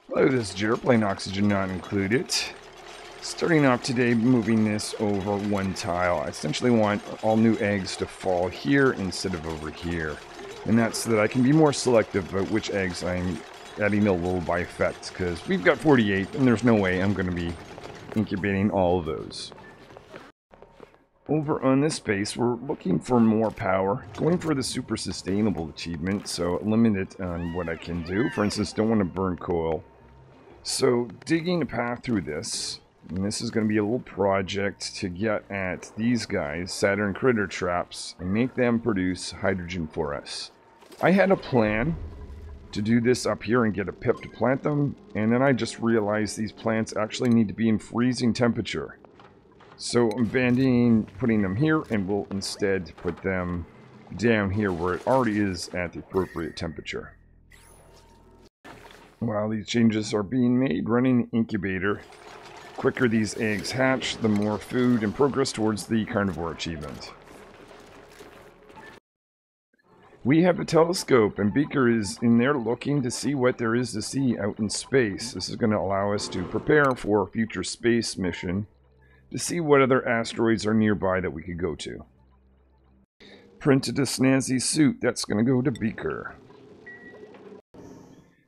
Hello, this is airplane oxygen not included. Starting off today, moving this over one tile. I essentially want all new eggs to fall here instead of over here. And that's so that I can be more selective about which eggs I'm adding a little by effect, because we've got 48 and there's no way I'm going to be incubating all of those. Over on this base, we're looking for more power, going for the super sustainable achievement, so limited on what I can do. For instance, don't want to burn coal. So digging a path through this, and this is going to be a little project to get at these guys, Saturn Critter Traps, and make them produce hydrogen for us. I had a plan to do this up here and get a pip to plant them, and then I just realized these plants actually need to be in freezing temperature. So I'm abandoning putting them here, and we'll instead put them down here where it already is at the appropriate temperature. While these changes are being made, running the incubator, quicker these eggs hatch, the more food and progress towards the carnivore achievement. We have a telescope, and Beaker is in there looking to see what there is to see out in space. This is going to allow us to prepare for a future space mission to see what other asteroids are nearby that we could go to. Printed a snazzy suit, that's going to go to Beaker.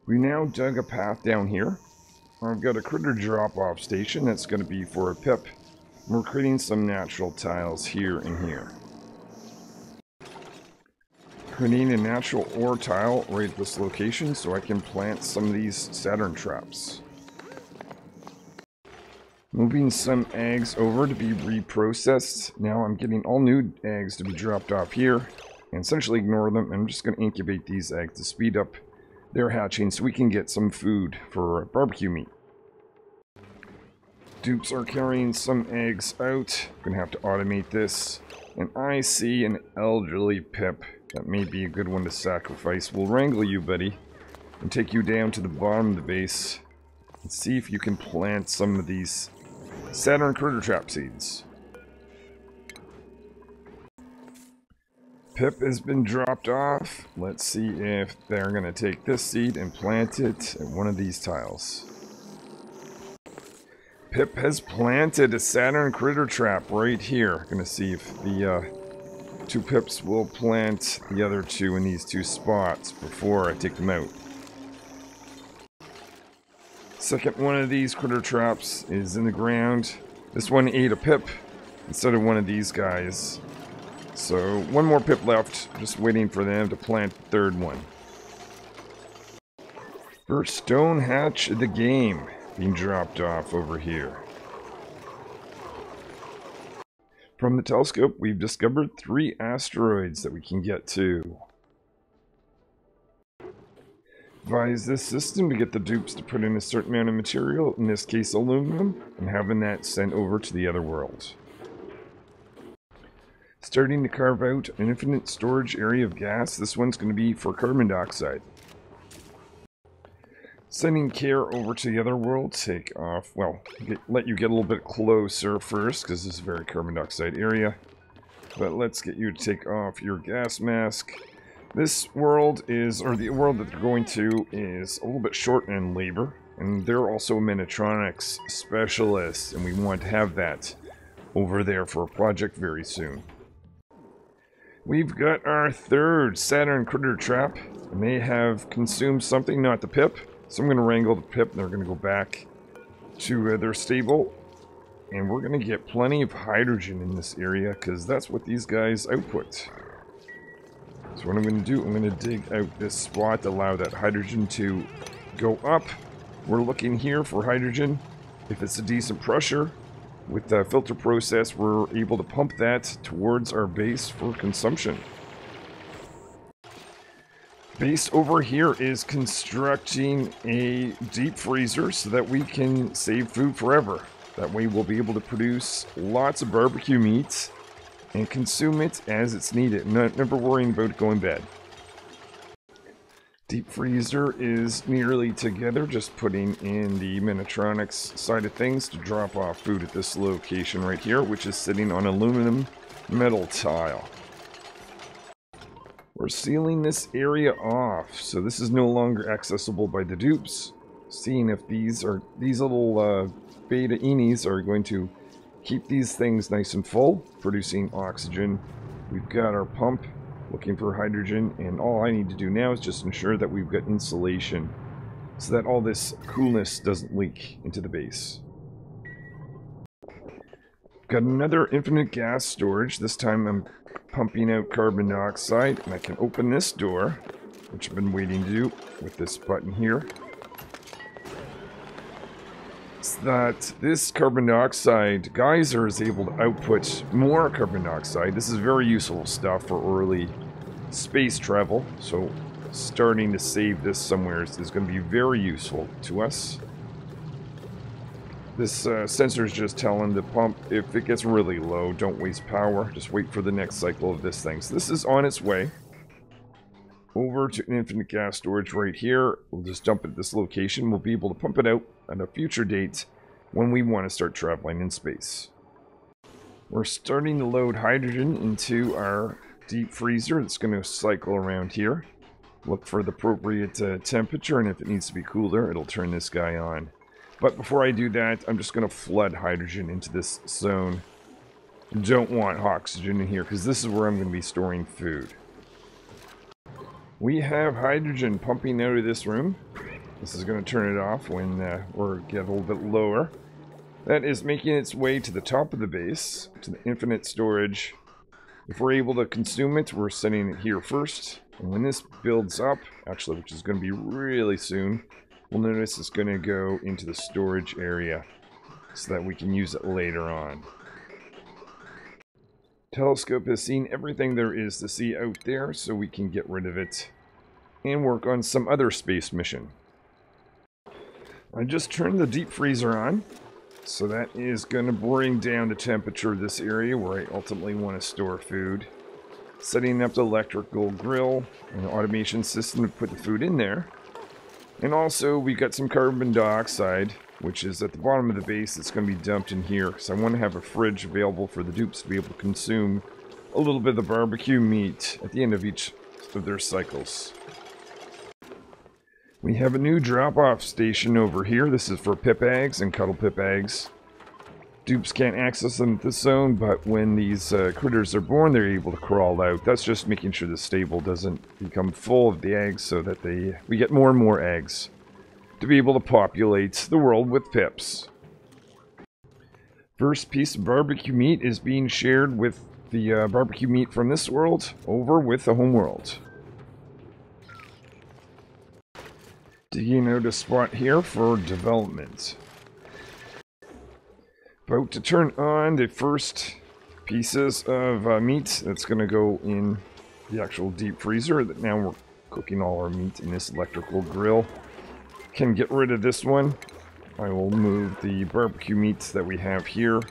We now dug a path down here. I've got a critter drop-off station that's going to be for a pip. We're creating some natural tiles here and here. Creating a natural ore tile right at this location so I can plant some of these Saturn traps. Moving some eggs over to be reprocessed. Now I'm getting all new eggs to be dropped off here and essentially ignore them. I'm just going to incubate these eggs to speed up their hatching so we can get some food for barbecue meat. Dupes are carrying some eggs out. I'm going to have to automate this. And I see an elderly pip. That may be a good one to sacrifice. We'll wrangle you, buddy, and take you down to the bottom of the base and see if you can plant some of these Saturn Critter Trap seeds. Pip has been dropped off. Let's see if they're going to take this seed and plant it at one of these tiles. Pip has planted a Saturn Critter Trap right here. Going to see if the two Pips will plant the other two in these two spots before I take them out. Second one of these Critter Traps is in the ground. This one ate a Pip instead of one of these guys. So, one more Pip left, just waiting for them to plant the third one. First stone hatch of the game being dropped off over here. From the telescope, we've discovered 3 asteroids that we can get to. Advise this system to get the dupes to put in a certain amount of material, in this case aluminum, and having that sent over to the other world. Starting to carve out an infinite storage area of gas. This one's going to be for carbon dioxide. Sending care over to the other world. Take off, well, let you get a little bit closer first, because this is a very carbon dioxide area. But let's get you to take off your gas mask. This world is, or the world that they're going to, is a little bit short in labor. And they're also a Minitronics specialist, and we want to have that over there for a project very soon. We've got our third Saturn Critter Trap, and they have consumed something, not the Pip. So I'm going to wrangle the Pip, and they're going to go back to their stable. And we're going to get plenty of hydrogen in this area, because that's what these guys output. So what I'm going to do, I'm going to dig out this spot to allow that hydrogen to go up. We're looking here for hydrogen. If it's a decent pressure, with the filter process, we're able to pump that towards our base for consumption. Base over here is constructing a deep freezer so that we can save food forever. That way we'll be able to produce lots of barbecue meat and consume it as it's needed, never worrying about going bad. Deep freezer is nearly together, just putting in the Minitronics side of things to drop off food at this location right here, which is sitting on aluminum metal tile. We're sealing this area off, so this is no longer accessible by the dupes. seeing if these little beta eenies are going to keep these things nice and full, producing oxygen. We've got our pump looking for hydrogen, and all I need to do now is just ensure that we've got insulation so that all this coolness doesn't leak into the base. Got another infinite gas storage. This time I'm pumping out carbon dioxide, and I can open this door, which I've been waiting to do with this button here. So that this carbon dioxide geyser is able to output more carbon dioxide. This is very useful stuff for early space travel, so starting to save this somewhere is going to be very useful to us. This sensor is just telling the pump if it gets really low, don't waste power, just wait for the next cycle of this thing. So this is on its way over to an infinite gas storage right here. We'll just dump it at this location. We'll be able to pump it out at a future date when we want to start traveling in space. We're starting to load hydrogen into our deep freezer. It's going to cycle around here. Look for the appropriate temperature, and if it needs to be cooler, it'll turn this guy on. But before I do that, I'm just going to flood hydrogen into this zone. Don't want oxygen in here, because this is where I'm going to be storing food. We have hydrogen pumping out of this room. This is going to turn it off when we get a little bit lower. That is making its way to the top of the base, to the infinite storage. If we're able to consume it, we're setting it here first. And when this builds up, actually, which is going to be really soon, we'll notice it's going to go into the storage area so that we can use it later on. Telescope has seen everything there is to see out there, so we can get rid of it and work on some other space mission. I just turned the deep freezer on, so that is going to bring down the temperature of this area where I ultimately want to store food. Setting up the electrical grill and the automation system to put the food in there. And also we got some carbon dioxide, which is at the bottom of the base. It's going to be dumped in here because I want to have a fridge available for the dupes to be able to consume a little bit of the barbecue meat at the end of each of their cycles. We have a new drop-off station over here. This is for pip eggs and cuddle pip eggs. Dupes can't access them at this zone, but when these critters are born, they're able to crawl out. That's just making sure the stable doesn't become full of the eggs so that we get more and more eggs to be able to populate the world with pips. First piece of barbecue meat is being shared with the barbecue meat from this world over with the home world. Digging out a spot here for development. About to turn on the first pieces of meat that's going to go in the actual deep freezer. Now we're cooking all our meat in this electrical grill. Can get rid of this one. I will move the barbecue meats that we have here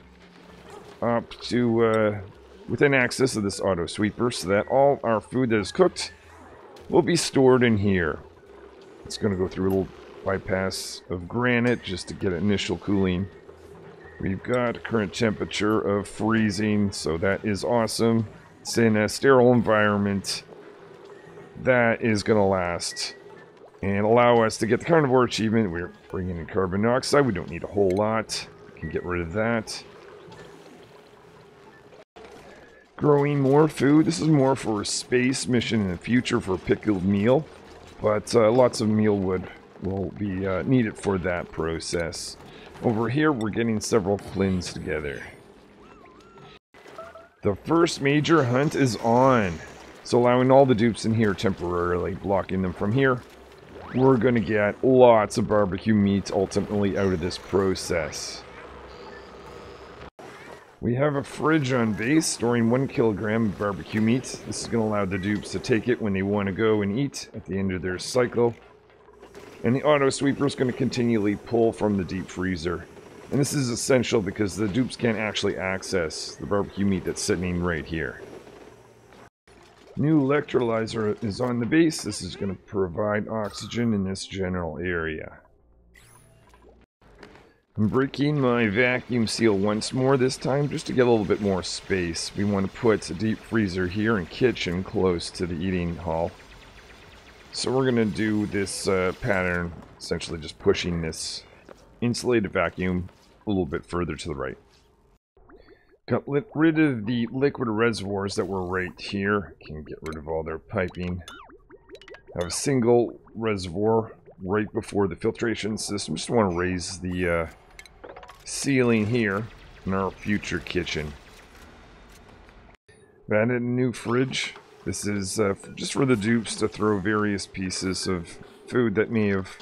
up to within access of this auto sweeper so that all our food that is cooked will be stored in here. It's going to go through a little bypass of granite just to get initial cooling. We've got a current temperature of freezing, so that is awesome. It's in a sterile environment. That is going to last and allow us to get the carnivore achievement. We're bringing in carbon dioxide. We don't need a whole lot. We can get rid of that. Growing more food. This is more for a space mission in the future for a pickled meal, but lots of meal wood will be needed for that process. Over here, we're getting several flins together. The first major hunt is on. So allowing all the dupes in here temporarily, blocking them from here. We're going to get lots of barbecue meat ultimately out of this process. We have a fridge on base storing 1 kilogram of barbecue meat. This is going to allow the dupes to take it when they want to go and eat at the end of their cycle. And the auto sweeper is going to continually pull from the deep freezer. And this is essential because the dupes can't actually access the barbecue meat that's sitting right here. New electrolyzer is on the base. This is going to provide oxygen in this general area. I'm breaking my vacuum seal once more this time just to get a little bit more space. We want to put a deep freezer here and kitchen close to the eating hall. So we're going to do this pattern, essentially just pushing this insulated vacuum a little bit further to the right. Got rid of the liquid reservoirs that were right here. Can get rid of all their piping. Have a single reservoir right before the filtration system. Just want to raise the ceiling here in our future kitchen. I've added a new fridge. This is just for the dupes to throw various pieces of food that may have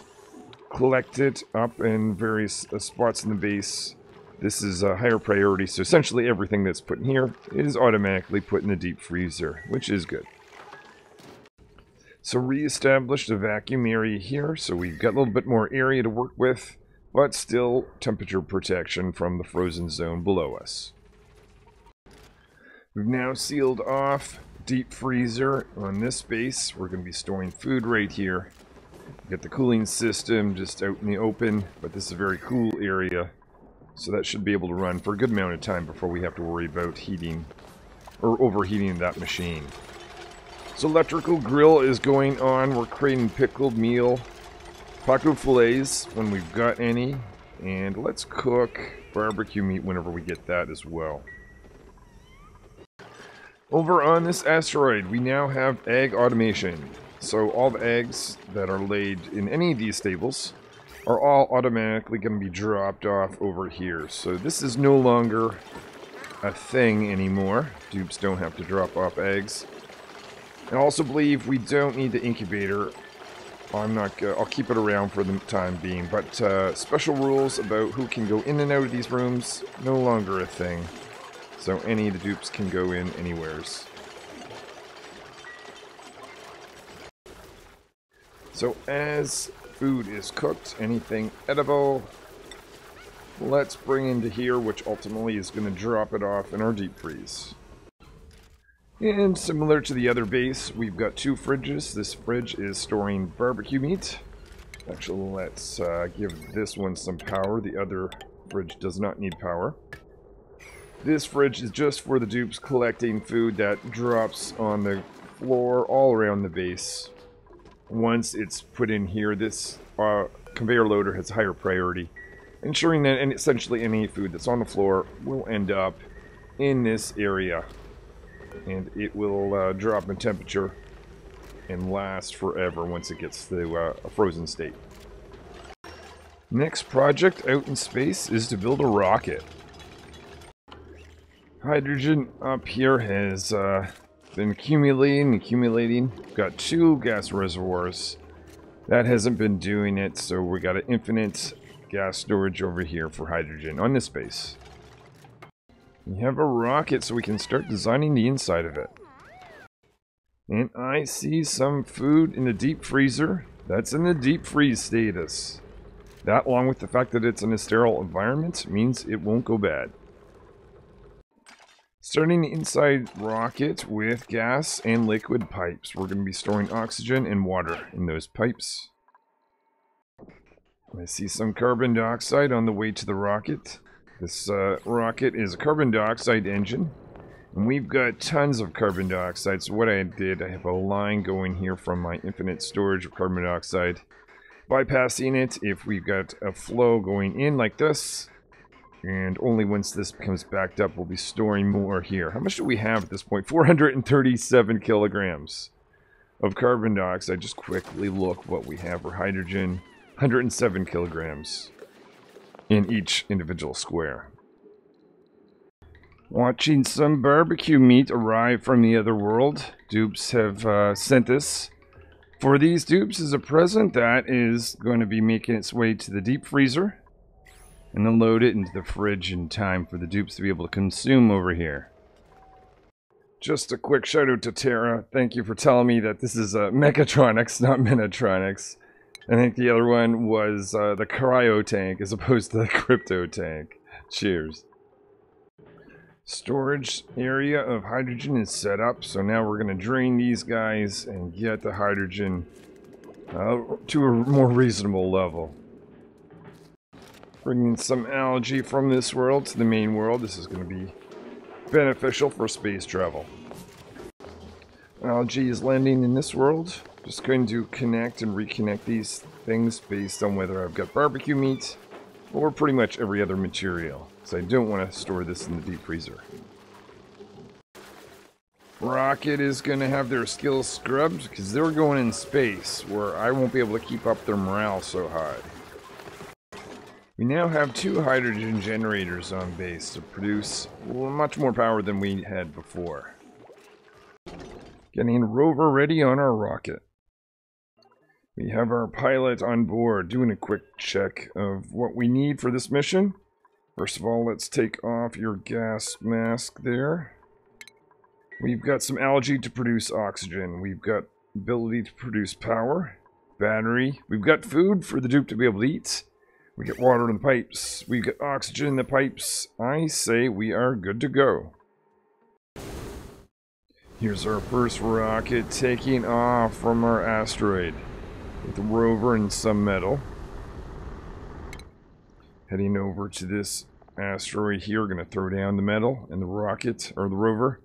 collected up in various spots in the base. This is a higher priority, so essentially everything that's put in here is automatically put in the deep freezer, which is good. So re-established a vacuum area here, so we've got a little bit more area to work with, but still temperature protection from the frozen zone below us. We've now sealed off deep freezer on this base. We're going to be storing food right here. We've got the cooling system just out in the open, but this is a very cool area. So that should be able to run for a good amount of time before we have to worry about heating or overheating that machine. So electrical grill is going on. We're creating pickled meal, pacu fillets when we've got any. And let's cook barbecue meat whenever we get that as well. Over on this asteroid, we now have egg automation. So all the eggs that are laid in any of these stables are all automatically going to be dropped off over here. So this is no longer a thing anymore. Dupes don't have to drop off eggs. I also believe we don't need the incubator. I'll keep it around for the time being. But special rules about who can go in and out of these rooms, no longer a thing. So any of the dupes can go in anywheres. So as food is cooked, anything edible, let's bring into here, which ultimately is going to drop it off in our deep freeze. And similar to the other base, we've got two fridges. This fridge is storing barbecue meat. Actually, let's give this one some power. The other fridge does not need power. This fridge is just for the dupes collecting food that drops on the floor all around the base. Once it's put in here, this conveyor loader has higher priority, ensuring that essentially any food that's on the floor will end up in this area. And it will drop in temperature and last forever once it gets to a frozen state. Next project out in space is to build a rocket. Hydrogen up here has been accumulating. We've got two gas reservoirs. That hasn't been doing it, so we got an infinite gas storage over here for hydrogen on this base. We have a rocket, so we can start designing the inside of it. And I see some food in the deep freezer. That's in the deep freeze status. That, along with the fact that it's in a sterile environment, means it won't go bad. Starting the inside rocket with gas and liquid pipes. We're going to be storing oxygen and water in those pipes. I see some carbon dioxide on the way to the rocket. This rocket is a carbon dioxide engine. And we've got tons of carbon dioxide. So what I did, I have a line going here from my infinite storage of carbon dioxide. Bypassing it, if we've got a flow going in like this, and only once this becomes backed up, we'll be storing more here. How much do we have at this point? 437 kilograms of carbon dioxide. Just quickly look what we have for hydrogen. 107 kilograms in each individual square. Watching some barbecue meat arrive from the other world. Dupes have sent this. For these dupes is a present that is going to be making its way to the deep freezer. And then load it into the fridge in time for the dupes to be able to consume over here. Just a quick shout out to Tara. Thank you for telling me that this is Mechatronics, not Minatronics. I think the other one was the cryo tank as opposed to the crypto tank. Cheers. Storage area of hydrogen is set up, so now we're going to drain these guys and get the hydrogen to a more reasonable level. Bringing some algae from this world to the main world. This is going to be beneficial for space travel. Algae is landing in this world. Just going to connect and reconnect these things based on whether I've got barbecue meat or pretty much every other material. So I don't want to store this in the deep freezer. Rocket is going to have their skills scrubbed because they're going in space where I won't be able to keep up their morale so high. We now have 2 hydrogen generators on base to produce much more power than we had before. Getting a rover ready on our rocket. We have our pilot on board doing a quick check of what we need for this mission. First of all, let's take off your gas mask there. We've got some algae to produce oxygen. We've got ability to produce power, battery. We've got food for the dupe to be able to eat. We get water in the pipes. We get oxygen in the pipes. I say we are good to go. Here's our first rocket taking off from our asteroid with a rover and some metal. Heading over to this asteroid here. Going to throw down the metal and the rocket, or the rover.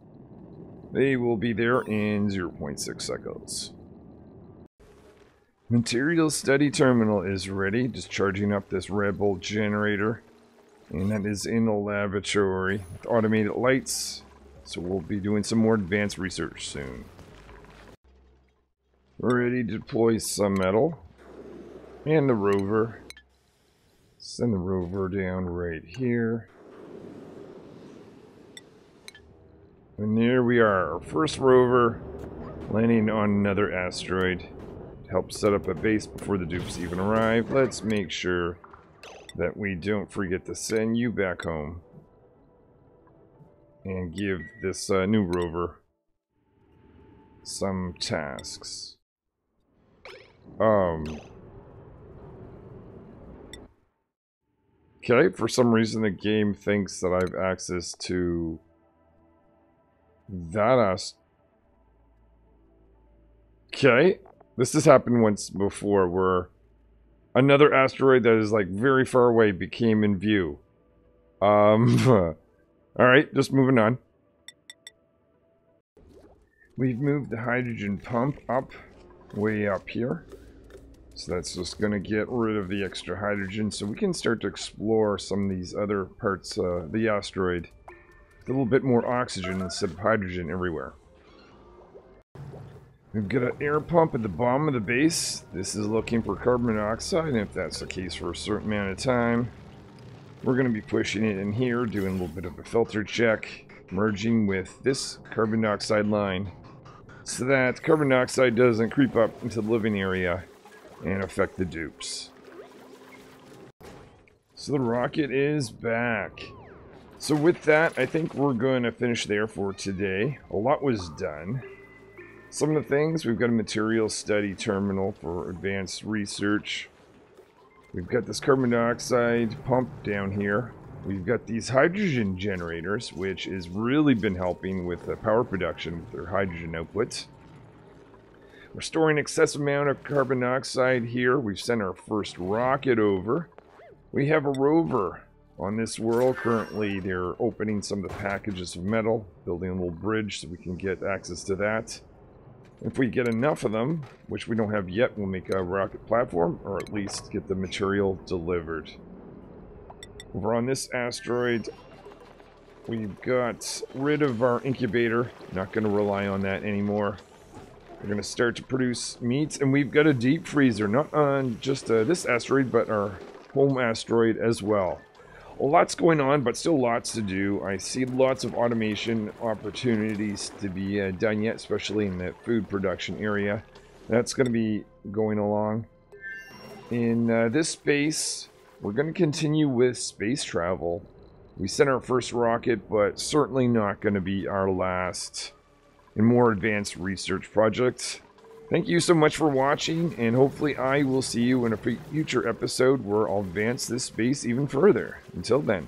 They will be there in 0.6 seconds. Material study terminal is ready. Just charging up this Red Bull generator. And that is in the laboratory with automated lights. So we'll be doing some more advanced research soon. We're ready to deploy some metal. And the rover. Send the rover down right here. And there we are, our first rover landing on another asteroid. To help set up a base before the dupes even arrive. Let's make sure that we don't forget to send you back home. And give this new rover some tasks. Okay, for some reason the game thinks that I have access to that Okay, this has happened once before where another asteroid that is like very far away became in view. Alright, just moving on. We've moved the hydrogen pump up, way up here. So that's just going to get rid of the extra hydrogen so we can start to explore some of these other parts of the asteroid. With a little bit more oxygen instead of hydrogen everywhere. We've got an air pump at the bottom of the base. This is looking for carbon dioxide, and if that's the case for a certain amount of time, we're going to be pushing it in here, doing a little bit of a filter check, merging with this carbon dioxide line, so that carbon dioxide doesn't creep up into the living area and affect the dupes. So the rocket is back. So with that, I think we're going to finish there for today. A lot was done. Some of the things, we've got a material study terminal for advanced research. We've got this carbon dioxide pump down here. We've got these hydrogen generators, which has really been helping with the power production with their hydrogen output. We're storing an excessive amount of carbon dioxide here. We've sent our first rocket over. We have a rover on this world. Currently, they're opening some of the packages of metal, building a little bridge so we can get access to that. If we get enough of them, which we don't have yet, we'll make a rocket platform, or at least get the material delivered. Over on this asteroid, we've got rid of our incubator. Not going to rely on that anymore. We're going to start to produce meats, and we've got a deep freezer, not on just this asteroid, but our home asteroid as well. A lot's going on, but still lots to do. I see lots of automation opportunities to be done yet, especially in the food production area. That's going to be going along. In this space, we're going to continue with space travel. We sent our first rocket, but certainly not going to be our last in more advanced research projects. Thank you so much for watching, and hopefully I will see you in a future episode where I'll advance this space even further. Until then.